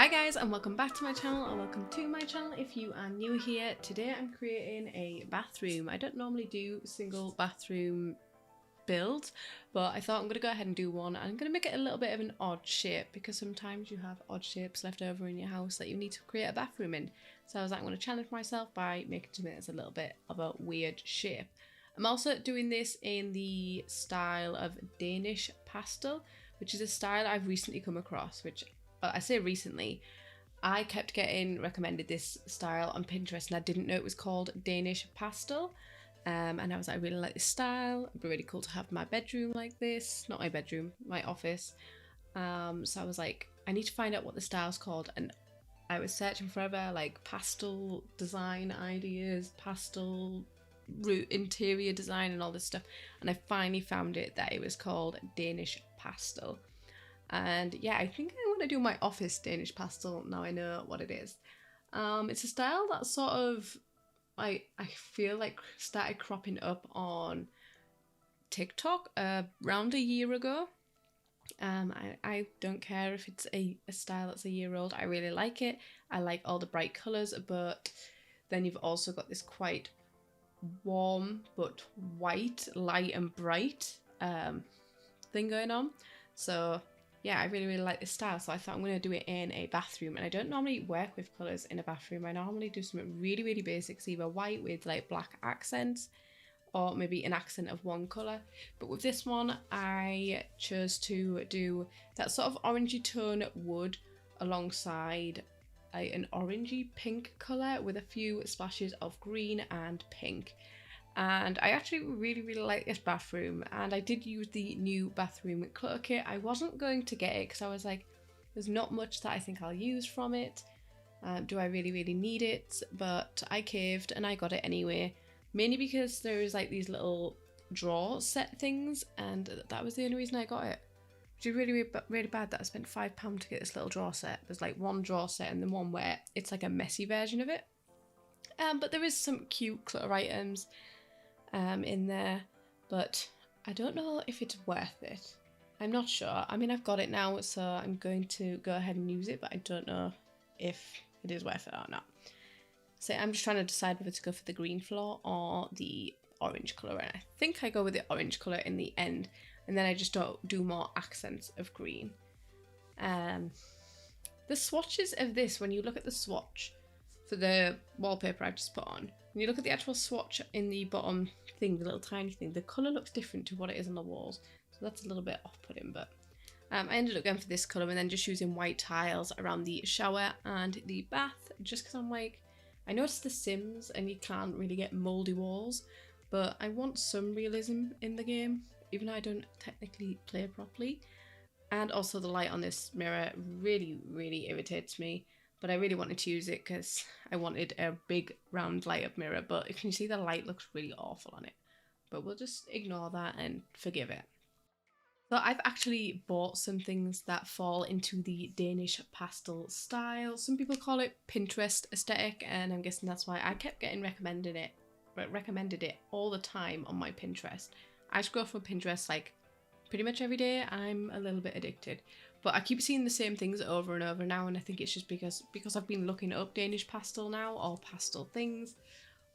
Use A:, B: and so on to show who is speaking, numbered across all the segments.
A: Hi guys, and welcome back to my channel, or welcome to my channel if you are new here. Today I'm creating a bathroom. I don't normally do single bathroom builds, but I thought I'm going to go ahead and do one. I'm going to make it a little bit of an odd shape because sometimes you have odd shapes left over in your house that you need to create a bathroom in. So I was like, I'm going to challenge myself by making something that's a little bit of a weird shape. I'm also doing this in the style of Danish Pastel, which is a style I've recently come across, which I say recently, I kept getting recommended this style on Pinterest and I didn't know it was called Danish Pastel. And I was like, I really like this style. It'd be really cool to have my bedroom like this. Not my bedroom, my office. So I was like, I need to find out what the style's called. And I was searching forever, like pastel design ideas, pastel interior design and all this stuff. And I finally found it that it was called Danish Pastel. And yeah, I think I want to do my office Danish Pastel now I know what it is. It's a style that sort of, I feel like started cropping up on TikTok around a year ago. I don't care if it's a style that's a year old. I really like it. I like all the bright colours, but then you've also got this quite warm but white, light and bright thing going on. So yeah, I really like this style, so I thought I'm going to do it in a bathroom. And I don't normally work with colours in a bathroom. I normally do something really basic, either white with like black accents or maybe an accent of one colour. But with this one, I chose to do that sort of orangey tone wood alongside an orangey pink colour with a few splashes of green and pink. And I actually really like this bathroom, and I did use the new bathroom clutter kit. I wasn't going to get it because I was like, there's not much that I think I'll use from it. Do I really need it? But I caved and I got it anyway, mainly because there's like these little drawer set things, and that was the only reason I got it. Which is really bad that I spent £5 to get this little drawer set. There's like one drawer set and then one where it's like a messy version of it. But there is some cute clutter items in there, but I don't know if it's worth it. I'm not sure. I mean, I've got it now, so I'm going to go ahead and use it, but I don't know if it is worth it or not. So I'm just trying to decide whether to go for the green floor or the orange colour, and I think I go with the orange colour in the end, and then I just don't do more accents of green. The swatches of this, when you look at the swatch for the wallpaper I've just put on, when you look at the actual swatch in the bottom thing, the little tiny thing, the colour looks different to what it is on the walls. So that's a little bit off-putting, but I ended up going for this colour and then just using white tiles around the shower and the bath, just because I'm like, I know it's The Sims and you can't really get mouldy walls, but I want some realism in the game, even though I don't technically play properly. And also the light on this mirror really irritates me. But I really wanted to use it because I wanted a big round light up mirror, but if you see, the light looks really awful on it. But we'll just ignore that and forgive it. So I've actually bought some things that fall into the Danish pastel style. Some people call it Pinterest aesthetic, and I'm guessing that's why I kept getting recommended it all the time on my Pinterest. I scroll for Pinterest like pretty much every day. I'm a little bit addicted. But I keep seeing the same things over and over now, and I think it's just because I've been looking up Danish pastel now, or pastel things,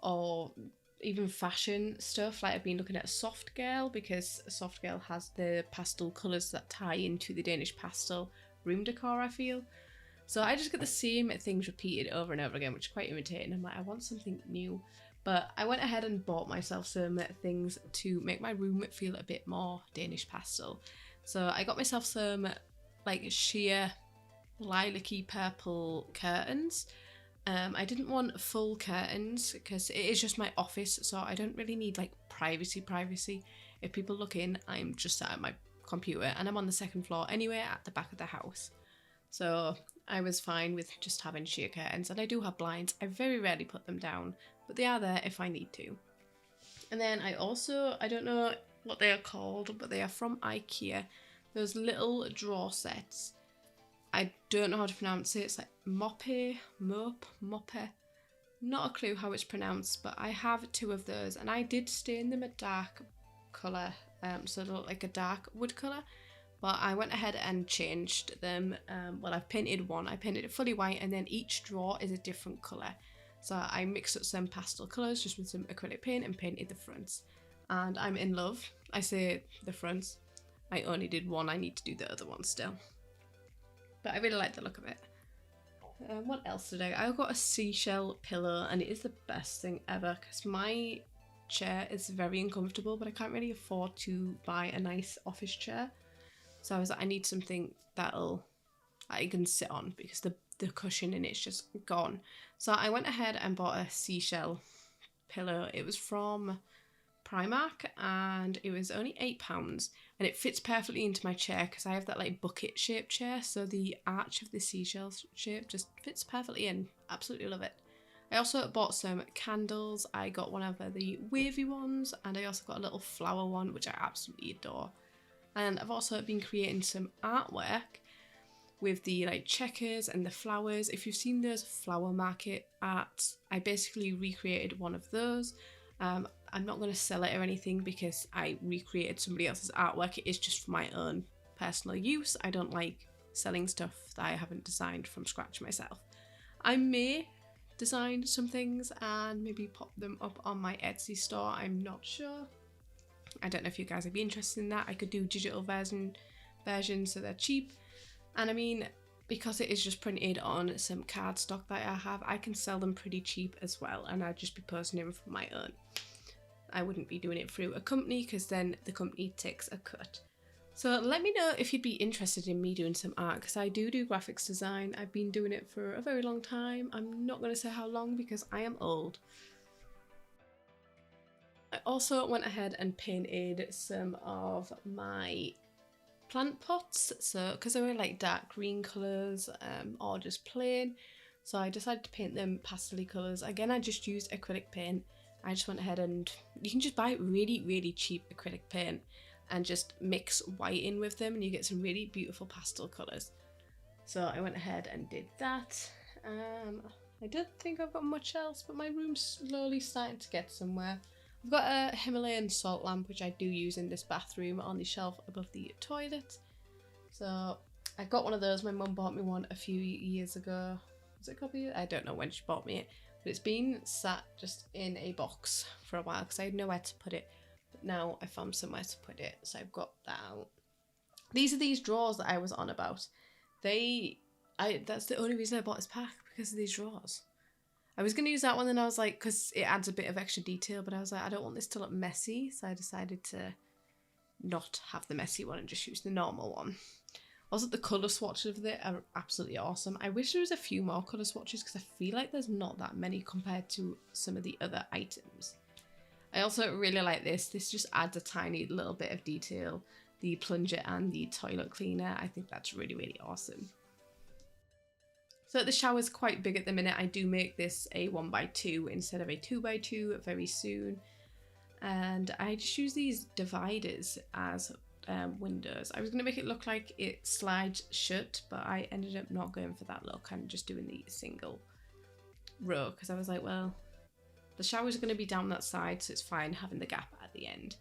A: or even fashion stuff. Like I've been looking at Soft Girl, because Soft Girl has the pastel colours that tie into the Danish pastel room decor, I feel. So I just get the same things repeated over and over again, which is quite irritating. I'm like, I want something new. But I went ahead and bought myself some things to make my room feel a bit more Danish pastel. So I got myself some like sheer lilac-y purple curtains. I didn't want full curtains because it is just my office, so I don't really need like privacy. If people look in, I'm just sat at my computer and I'm on the second floor anyway at the back of the house. So I was fine with just having sheer curtains, and I do have blinds. I very rarely put them down, but they are there if I need to. And then I don't know what they are called, but they are from IKEA. Those little drawer sets. I don't know how to pronounce it. It's like moppe. Not a clue how it's pronounced, but I have 2 of those, and I did stain them a dark colour, so they look like a dark wood colour. but I went ahead and changed them. Well, I've painted one. I painted it fully white, and then each drawer is a different colour. So I mixed up some pastel colours just with some acrylic paint and painted the fronts. And I'm in love. I say the fronts. I only did one. I need to do the other one still. But I really like the look of it. What else did I got a seashell pillow, and it is the best thing ever because my chair is very uncomfortable, but I can't really afford to buy a nice office chair. So I was like, I need something that I can sit on because the cushion in it's just gone. So I went ahead and bought a seashell pillow. It was from Primark and it was only £8, and it fits perfectly into my chair because I have that like bucket shaped chair, so the arch of the seashell shape just fits perfectly in. Absolutely love it. I also bought some candles. I got one of the wavy ones, and I also got a little flower one which I absolutely adore. And I've also been creating some artwork with the like checkers and the flowers. If you've seen those flower market arts, I basically recreated one of those. I'm not going to sell it or anything because I recreated somebody else's artwork. It is just for my own personal use. I don't like selling stuff that I haven't designed from scratch myself. I may design some things and maybe pop them up on my Etsy store. I'm not sure. I don't know if you guys would be interested in that. I could do digital versions so they're cheap. And I mean, because it is just printed on some cardstock that I have, I can sell them pretty cheap as well, and I'd just be posting them for my own. I wouldn't be doing it through a company because then the company takes a cut. So let me know if you'd be interested in me doing some art, because I do graphics design. I've been doing it for a very long time. I'm not going to say how long because I am old. I also went ahead and painted some of my plant pots, so because they were like dark green colours or just plain, so I decided to paint them pastel colours. Again, I just used acrylic paint. I just went ahead and you can just buy really cheap acrylic paint and just mix white in with them and you get some really beautiful pastel colours. So I went ahead and did that. I don't think I've got much else, but my room's slowly starting to get somewhere. I've got a Himalayan salt lamp which I do use in this bathroom on the shelf above the toilet. So I got one of those. My mum bought me one a few years ago. Was it a couple of years? I don't know when she bought me it. But it's been sat just in a box for a while because I had nowhere to put it. But now I found somewhere to put it, so I've got that out. These are these drawers that I was on about. That's the only reason I bought this pack, because of these drawers. I was going to use that one, and I was like, because it adds a bit of extra detail, but I was like, I don't want this to look messy, so I decided to not have the messy one and just use the normal one. Also, the colour swatches of it are absolutely awesome. I wish there was a few more colour swatches because I feel like there's not that many compared to some of the other items. I also really like this. This just adds a tiny little bit of detail. The plunger and the toilet cleaner. I think that's really awesome. So the shower's quite big at the minute. I do make this a 1x2 instead of a 2x2 very soon. And I just use these dividers as windows. I was going to make it look like it slides shut, but I ended up not going for that look and just doing the single row because I was like, well, the shower's going to be down that side, so it's fine having the gap at the end.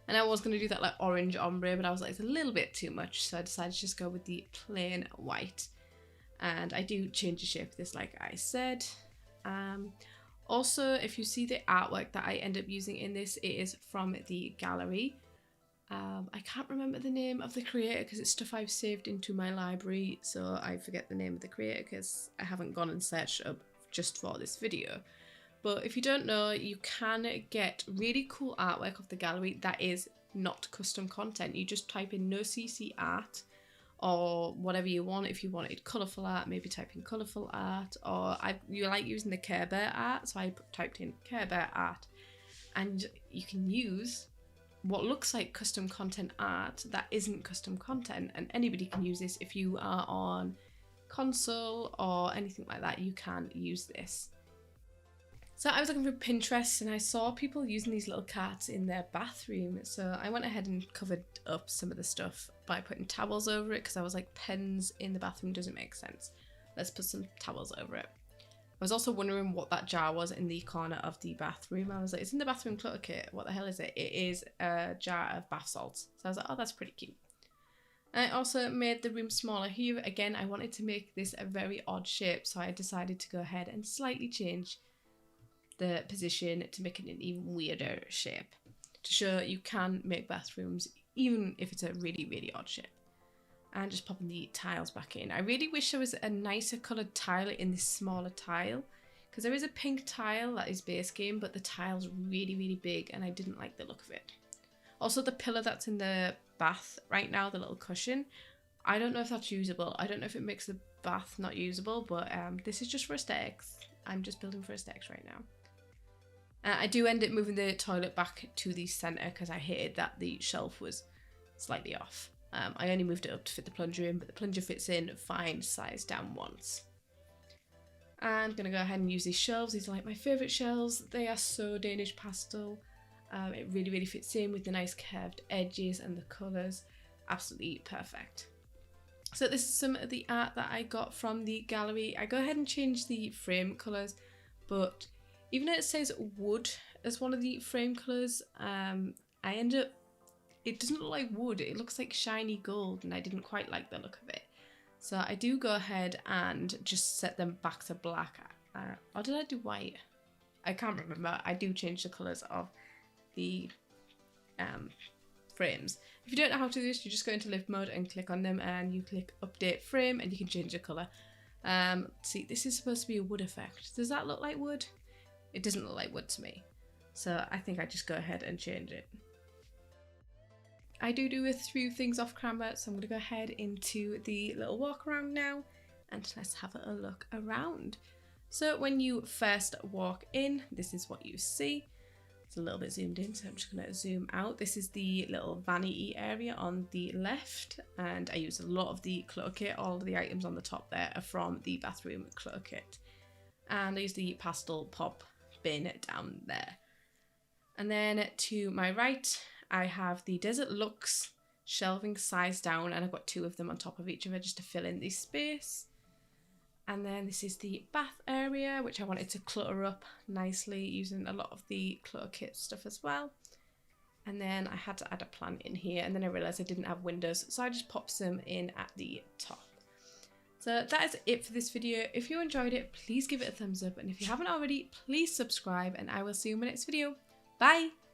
A: And I was going to do that like orange ombre, but I was like, it's a little bit too much, so I decided to just go with the plain white. And I do change the shape of this, like I said. Also, if you see the artwork that I end up using in this, it is from the gallery. I can't remember the name of the creator because it's stuff I've saved into my library, so I forget the name of the creator because I haven't gone and searched up just for this video. But if you don't know, you can get really cool artwork off the gallery that is not custom content. You just type in no CC art or whatever you want. If you wanted colourful art, maybe type in colourful art, or you like using the Care Bear art, so I typed in Care Bear art, and you can use what looks like custom content art that isn't custom content, and anybody can use this. If you are on console or anything like that, you can use this. So I was looking for Pinterest and I saw people using these little carts in their bathroom, so I went ahead and covered up some of the stuff by putting towels over it because I was like, pens in the bathroom doesn't make sense. Let's put some towels over it. I was also wondering what that jar was in the corner of the bathroom. I was like, it's in the bathroom clutter kit. What the hell is it? It is a jar of bath salts. So I was like, oh, that's pretty cute. I also made the room smaller here. Again, I wanted to make this a very odd shape, so I decided to go ahead and slightly change the position to make it an even weirder shape, to show you can make bathrooms even if it's a really, really odd shape. And just popping the tiles back in. I really wish there was a nicer coloured tile in this smaller tile, because there is a pink tile that is base game, but the tile's really, really big and I didn't like the look of it. Also, the pillar that's in the bath right now, the little cushion, I don't know if that's usable. I don't know if it makes the bath not usable, but this is just for aesthetics. I'm just building for aesthetics right now. I do end up moving the toilet back to the centre because I hated that the shelf was slightly off. I only moved it up to fit the plunger in, but the plunger fits in fine, size down once. And I'm going to go ahead and use these shelves. These are like my favourite shelves. They are so Danish pastel. It really, really fits in with the nice curved edges and the colours. Absolutely perfect. So this is some of the art that I got from the gallery. I go ahead and change the frame colours, but even though it says wood as one of the frame colours, it doesn't look like wood, it looks like shiny gold, and I didn't quite like the look of it. So I do go ahead and just set them back to black. Or did I do white? I can't remember. I do change the colours of the frames. If you don't know how to do this, you just go into lift mode and click on them and you click update frame and you can change the colour. See, this is supposed to be a wood effect. Does that look like wood? It doesn't look like wood to me. So I think I just go ahead and change it. I do a few things off camera, so I'm going to go ahead into the little walk around now and let's have a look around. So when you first walk in, this is what you see. It's a little bit zoomed in, so I'm just going to zoom out. This is the little vanity area on the left, and I use a lot of the clutter kit. All of the items on the top there are from the bathroom clutter kit. And I use the pastel pop bin down there. And then to my right, I have the Desert Luxe shelving size down, and I've got two of them on top of each other just to fill in the space. And then this is the bath area, which I wanted to clutter up nicely using a lot of the clutter kit stuff as well. And then I had to add a plant in here, and then I realised I didn't have windows, so I just popped some in at the top. So that is it for this video. If you enjoyed it, please give it a thumbs up, and if you haven't already, please subscribe, and I will see you in my next video. Bye!